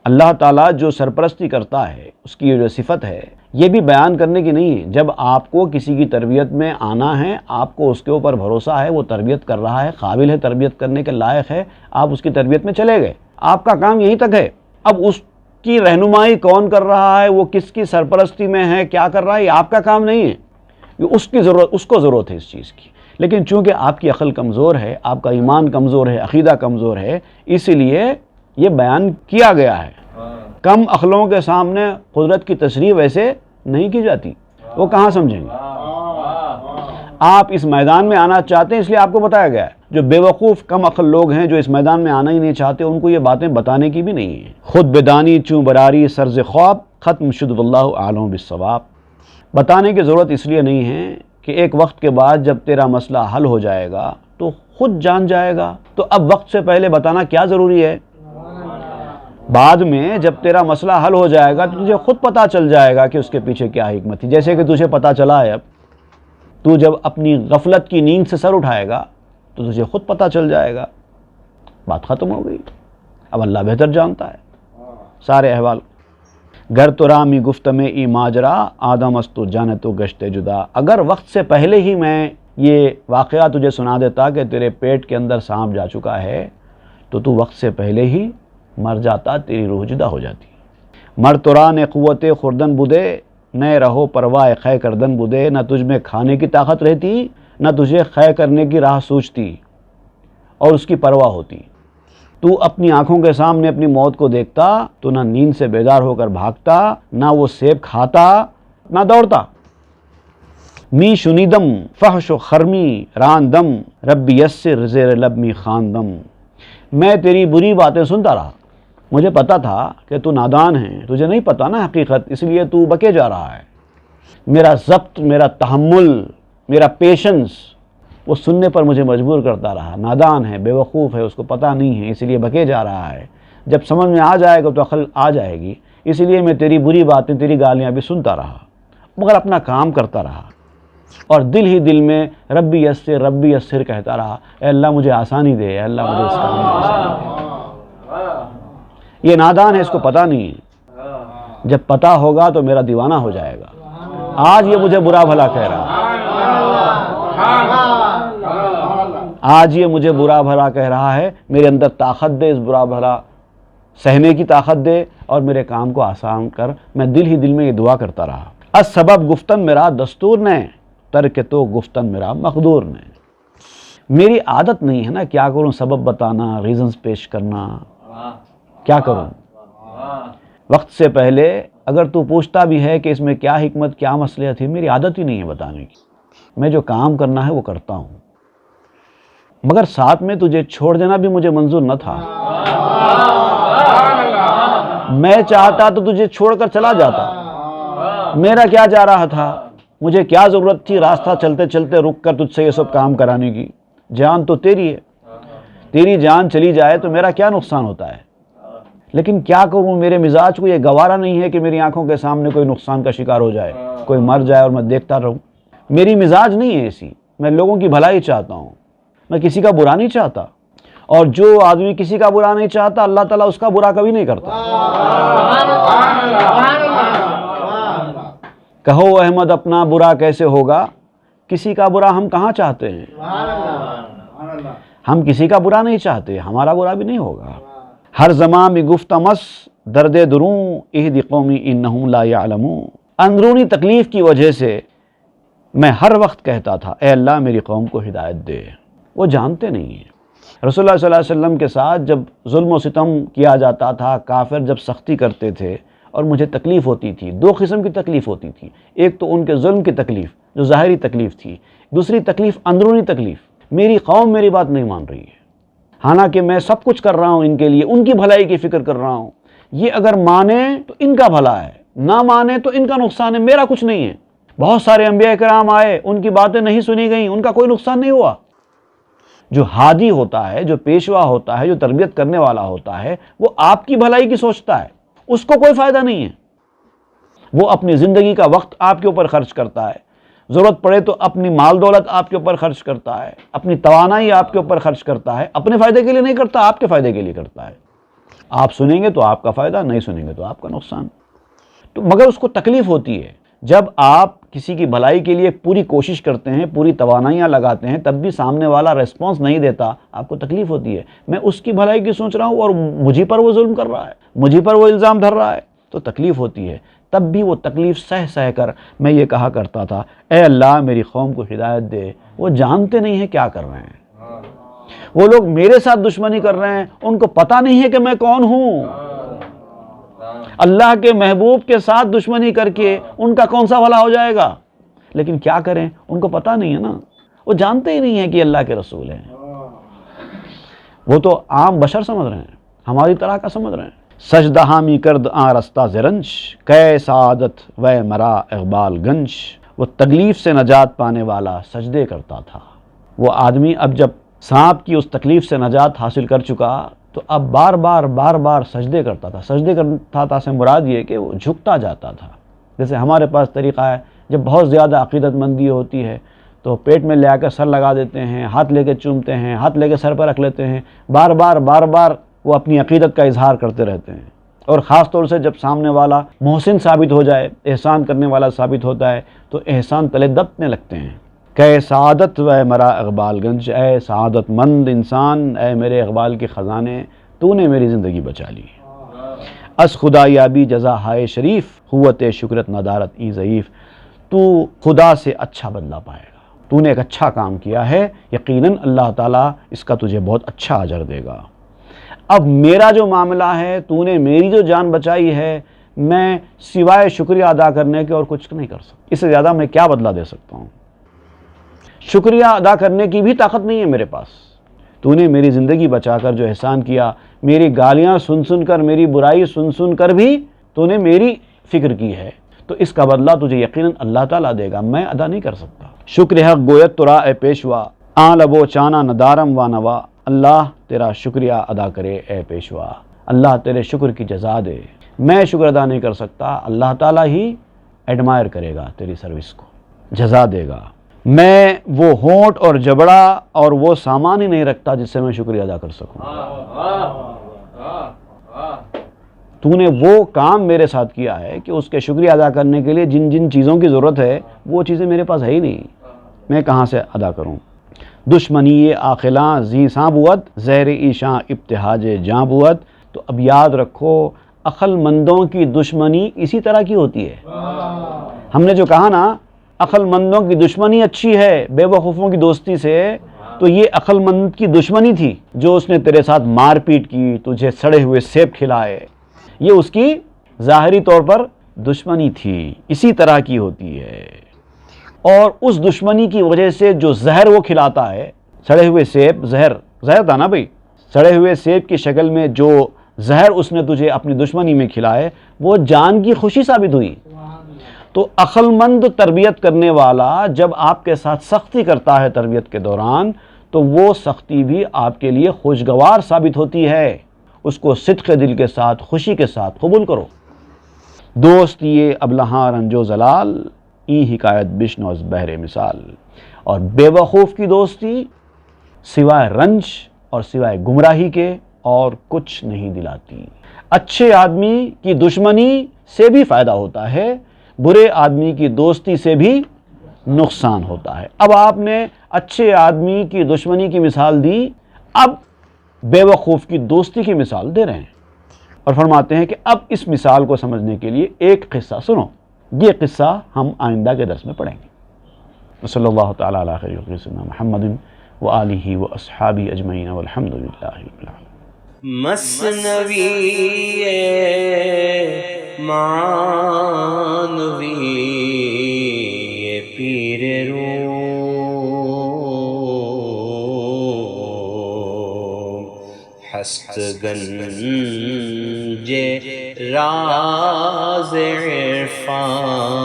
اللہ تعالیٰ جو سرپرستی کرتا ہے اس کی جو صفت ہے یہ بھی بیان کرنے کی نہیں ہے۔ جب آپ کو کسی کی تربیت میں آنا ہے، آپ کو اس کے اوپر بھروسہ ہے، وہ تربیت کر رہا ہے، قابل ہے تربیت کرنے کے لائق ہے، آپ اس کی تربیت میں چلے گئے، آپ کا کام یہیں تک ہے۔ اب اس کی رہنمائی کون کر رہا ہے، وہ کس کی سرپرستی میں ہے، کیا کر رہا ہے، یہ آپ کا کام نہیں ہے، یہ اس کو ضرورت ہے اس چیز کی۔ لیکن چونکہ آپ کی عقل کمزور ہے، آپ کا ایمان کمزور ہے، عقیدہ کمزور ہے، اسی لیے یہ بیان کیا گیا ہے۔ کم عقلوں کے سامنے قدرت کی تشریح ویسے نہیں کی جاتی، وہ کہاں سمجھیں گے۔ آپ اس میدان میں آنا چاہتے ہیں اس لیے آپ کو بتایا گیا ہے۔ جو بے وقوف کم عقل لوگ ہیں جو اس میدان میں آنا ہی نہیں چاہتے، ان کو یہ باتیں بتانے کی بھی نہیں ہے۔ خود بدانی چوں براری سرز خواب، ختم شد واللہ عالم بالصواب۔ بتانے کی ضرورت اس لیے نہیں ہے کہ ایک وقت کے بعد جب تیرا مسئلہ حل ہو جائے گا تو خود جان جائے گا، تو اب وقت سے پہلے بتانا کیا ضروری ہے؟ بعد میں جب تیرا مسئلہ حل ہو جائے گا تو تجھے خود پتہ چل جائے گا کہ اس کے پیچھے کیا حکمت تھی۔ جیسے کہ تجھے پتہ چلا ہے، اب تو جب اپنی غفلت کی نیند سے سر اٹھائے گا تو تجھے خود پتہ چل جائے گا، بات ختم ہو گئی۔ اب اللہ بہتر جانتا ہے سارے احوال۔ گر تو رامی گفت میں ای ماجرا، آدم است تو جانے تو گشت جدا۔ اگر وقت سے پہلے ہی میں یہ واقعہ تجھے سنا دیتا کہ تیرے پیٹ کے اندر سانپ جا چکا ہے تو تو وقت سے پہلے ہی مر جاتا، تیری روح جدا ہو جاتی۔ مر تو راہ نے قوت خوردن بدے، نئے رہو پرواہ خے کردن بدے۔ نہ تجھ میں کھانے کی طاقت رہتی، نہ تجھے خے کرنے کی راہ سوچتی اور اس کی پرواہ ہوتی۔ تو اپنی آنکھوں کے سامنے اپنی موت کو دیکھتا تو نہ نیند سے بیدار ہو کر بھاگتا، نہ وہ سیب کھاتا، نہ دوڑتا۔ می شنیدم فحش و خرمی راندم، ربی یسر زیر لب می خواندم۔ میں تیری بری باتیں سنتا رہا، مجھے پتا تھا کہ تو نادان ہے، تجھے نہیں پتا نا حقیقت، اس لیے تو بکے جا رہا ہے۔ میرا ضبط، میرا تحمل، میرا پیشنس وہ سننے پر مجھے مجبور کرتا رہا۔ نادان ہے، بے وقوف ہے، اس کو پتہ نہیں ہے، اس لیے بکے جا رہا ہے۔ جب سمجھ میں آ جائے گا تو عقل آ جائے گی، اس لیے میں تیری بری باتیں، تیری گالیاں بھی سنتا رہا، مگر اپنا کام کرتا رہا اور دل ہی دل میں ربی یسر کہتا رہا، اے اللہ مجھے آسانی دے، اے اللہ مجھے اس کام میں آسانی دے۔ یہ نادان ہے، اس کو پتہ نہیں ہے، جب پتہ ہوگا تو میرا دیوانہ ہو جائے گا۔ آج یہ مجھے برا بھلا کہہ رہا ہے، آج یہ مجھے برا بھلا کہہ رہا ہے، میرے اندر طاقت دے، اس برا بھلا سہنے کی طاقت دے اور میرے کام کو آسان کر۔ میں دل ہی دل میں یہ دعا کرتا رہا۔ اس سبب گفتن میرا دستور نے، ترک تو گفتن میرا مقدور نے۔ میری عادت نہیں ہے نا، کیا کروں، سبب بتانا، ریزنز پیش کرنا، کیا کروں۔ وقت سے پہلے اگر تو پوچھتا بھی ہے کہ اس میں کیا حکمت، کیا مصلحت ہے، میری عادت ہی نہیں ہے بتانے کی۔ میں جو کام کرنا ہے وہ کرتا ہوں، مگر ساتھ میں تجھے چھوڑ دینا بھی مجھے منظور نہ تھا۔ میں چاہتا تو تجھے چھوڑ کر چلا جاتا، میرا کیا جا رہا تھا، مجھے کیا ضرورت تھی راستہ چلتے چلتے رک کر تجھ سے یہ سب کام کرانے کی۔ جان تو تیری ہے، تیری جان چلی جائے تو میرا کیا نقصان ہوتا ہے، لیکن کیا کروں، میرے مزاج کو یہ گوارا نہیں ہے کہ میری آنکھوں کے سامنے کوئی نقصان کا شکار ہو جائے، کوئی مر جائے اور میں دیکھتا رہوں۔ میری مزاج نہیں ہے ایسی، میں لوگوں کی بھلائی چاہتا ہوں، میں کسی کا برا نہیں چاہتا، اور جو آدمی کسی کا برا نہیں چاہتا اللہ تعالیٰ اس کا برا کبھی نہیں کرتا۔ کہو احمد اپنا برا کیسے ہوگا، کسی کا برا ہم کہاں چاہتے ہیں، ہم کسی کا برا نہیں چاہتے، ہمارا برا بھی نہیں ہوگا۔ ہر زمان میں گفتمس درد دروں اہد قومی انہم لا یعلمون۔ اندرونی تکلیف کی وجہ سے میں ہر وقت کہتا تھا، اے اللہ میری قوم کو ہدایت دے، وہ جانتے نہیں ہیں۔ رسول اللہ صلی اللہ علیہ وسلم کے ساتھ جب ظلم و ستم کیا جاتا تھا، کافر جب سختی کرتے تھے اور مجھے تکلیف ہوتی تھی، دو قسم کی تکلیف ہوتی تھی، ایک تو ان کے ظلم کی تکلیف جو ظاہری تکلیف تھی، دوسری تکلیف اندرونی تکلیف، میری قوم میری بات نہیں مان رہی ہے، حالانکہ میں سب کچھ کر رہا ہوں ان کے لیے، ان کی بھلائی کی فکر کر رہا ہوں، یہ اگر مانے تو ان کا بھلا ہے، نہ مانے تو ان کا نقصان ہے، میرا کچھ نہیں ہے۔ بہت سارے انبیاء کرام آئے، ان کی باتیں نہیں سنی گئیں، ان کا کوئی نقصان نہیں ہوا۔ جو ہادی ہوتا ہے، جو پیشوا ہوتا ہے، جو تربیت کرنے والا ہوتا ہے، وہ آپ کی بھلائی کی سوچتا ہے، اس کو کوئی فائدہ نہیں ہے۔ وہ اپنی زندگی کا وقت آپ کے اوپر خرچ کرتا ہے، ضرورت پڑے تو اپنی مال دولت آپ کے اوپر خرچ کرتا ہے، اپنی توانائی آپ کے اوپر خرچ کرتا ہے، اپنے فائدے کے لیے نہیں کرتا، آپ کے فائدے کے لیے کرتا ہے۔ آپ سنیں گے تو آپ کا فائدہ، نہیں سنیں گے تو آپ کا نقصان۔ تو مگر اس کو تکلیف ہوتی ہے جب آپ کسی کی بھلائی کے لیے پوری کوشش کرتے ہیں، پوری توانائیاں لگاتے ہیں، تب بھی سامنے والا ریسپانس نہیں دیتا، آپ کو تکلیف ہوتی ہے۔ میں اس کی بھلائی کی سوچ رہا ہوں اور مجھے پر وہ ظلم کر رہا ہے، مجھے پر وہ الزام دھر رہا ہے، تو تکلیف ہوتی ہے۔ تب بھی وہ تکلیف سہ کر میں یہ کہا کرتا تھا، اے اللہ میری قوم کو ہدایت دے، وہ جانتے نہیں ہیں کیا کر رہے ہیں، وہ لوگ میرے ساتھ دشمنی کر رہے ہیں، ان کو پتہ نہیں ہے کہ میں کون ہوں۔ اللہ کے محبوب کے ساتھ دشمنی کر کے ان کا کون سا بھلا ہو جائے گا؟ لیکن کیا کریں، ان کو پتہ نہیں ہے نا، وہ جانتے ہی نہیں ہیں کہ اللہ کے رسول ہیں، وہ تو عام بشر سمجھ رہے ہیں، ہماری طرح کا سمجھ رہے ہیں۔ سجدہ ہامی کرد آں رستہ زرنج، کہ سعادت و مرا اقبال گنج۔ وہ تکلیف سے نجات پانے والا سجدے کرتا تھا۔ وہ آدمی اب جب سانپ کی اس تکلیف سے نجات حاصل کر چکا تو اب بار بار سجدے کرتا تھا۔ سجدے کرتا تھا سے مراد یہ کہ وہ جھکتا جاتا تھا۔ جیسے ہمارے پاس طریقہ ہے، جب بہت زیادہ عقیدت مندی ہوتی ہے تو پیٹ میں لے آ کر سر لگا دیتے ہیں، ہاتھ لے کے چومتے ہیں، ہاتھ لے کے سر پر رکھ لیتے ہیں، بار بار وہ اپنی عقیدت کا اظہار کرتے رہتے ہیں۔ اور خاص طور سے جب سامنے والا محسن ثابت ہو جائے، احسان کرنے والا ثابت ہوتا ہے تو احسان تلے دبنے لگتے ہیں۔ کہ سعادت و مرا اقبال گنج، اے سعادت مند انسان، اے میرے اقبال کے خزانے، تو نے میری زندگی بچا لی۔ از خدا یابی جزا ہائے شریف، قوت شکرت ندارت ای ضعیف۔ تو خدا سے اچھا بدلہ پائے گا، تو نے ایک اچھا کام کیا ہے، یقیناً اللہ تعالیٰ اس کا تجھے بہت اچھا اجر دے گا۔ اب میرا جو معاملہ ہے، تو نے میری جو جان بچائی ہے، میں سوائے شکریہ ادا کرنے کے اور کچھ نہیں کر سکتا۔ اس سے زیادہ میں کیا بدلہ دے سکتا ہوں؟ شکریہ ادا کرنے کی بھی طاقت نہیں ہے میرے پاس۔ تو نے میری زندگی بچا کر جو احسان کیا، میری گالیاں سن کر، میری برائی سن کر بھی تو نے میری فکر کی ہے، تو اس کا بدلہ تجھے یقیناً اللہ تعالیٰ دے گا، میں ادا نہیں کر سکتا۔ شکر حق گویت ترا اے پیشوا، آن لبو چانا ندارم و نوا۔ اللہ تیرا شکریہ ادا کرے اے پیشوا، اللہ تیرے شکر کی جزا دے۔ میں شکر ادا نہیں کر سکتا، اللہ تعالیٰ ہی ایڈمائر کرے گا تیری سروس کو، جزا دے گا۔ میں وہ ہونٹ اور جبڑا اور وہ سامان ہی نہیں رکھتا جس سے میں شکریہ ادا کر سکوں۔ تو نے وہ کام میرے ساتھ کیا ہے کہ اس کے شکریہ ادا کرنے کے لیے جن جن چیزوں کی ضرورت ہے وہ چیزیں میرے پاس ہے ہی نہیں، میں کہاں سے ادا کروں؟ دشمنی آخلاں زی ساں بود، زہر ایشاں ابتہاج جاں بود۔ تو اب یاد رکھو، عقل مندوں کی دشمنی اسی طرح کی ہوتی ہے۔ ہم نے جو کہا نا، عقل مندوں کی دشمنی اچھی ہے بے وقوفوں کی دوستی سے، تو یہ عقل مند کی دشمنی تھی جو اس نے تیرے ساتھ مار پیٹ کی، تجھے سڑے ہوئے سیب کھلائے، یہ اس کی ظاہری طور پر دشمنی تھی، اسی طرح کی ہوتی ہے۔ اور اس دشمنی کی وجہ سے جو زہر وہ کھلاتا ہے، سڑے ہوئے سیب، زہر تھا نا بھئی، سڑے ہوئے سیب کی شکل میں جو زہر اس نے تجھے اپنی دشمنی میں کھلائے، وہ جان کی خوشی ثابت ہوئی۔ تو عقل مند تربیت کرنے والا جب آپ کے ساتھ سختی کرتا ہے تربیت کے دوران، تو وہ سختی بھی آپ کے لیے خوشگوار ثابت ہوتی ہے، اس کو صدق دل کے ساتھ، خوشی کے ساتھ قبول کرو۔ دوست یہ ابلہاں رنجو زلال، ای حکایت بشنو از بہر مثال۔ اور بے وقوف کی دوستی سوائے رنج اور سوائے گمراہی کے اور کچھ نہیں دلاتی۔ اچھے آدمی کی دشمنی سے بھی فائدہ ہوتا ہے، برے آدمی کی دوستی سے بھی نقصان ہوتا ہے۔ اب آپ نے اچھے آدمی کی دشمنی کی مثال دی، اب بے وقوف کی دوستی کی مثال دے رہے ہیں، اور فرماتے ہیں کہ اب اس مثال کو سمجھنے کے لیے ایک قصہ سنو۔ یہ قصہ ہم آئندہ کے درس میں پڑھیں گے۔ صلی اللہ تعالیٰ علی خیر خلق سیدنا محمد وآلہ واصحابہ اجمعین والحمد للہ رب العالمین۔ مثنوی معنوی پیر روم، ہست گنج راز عرفان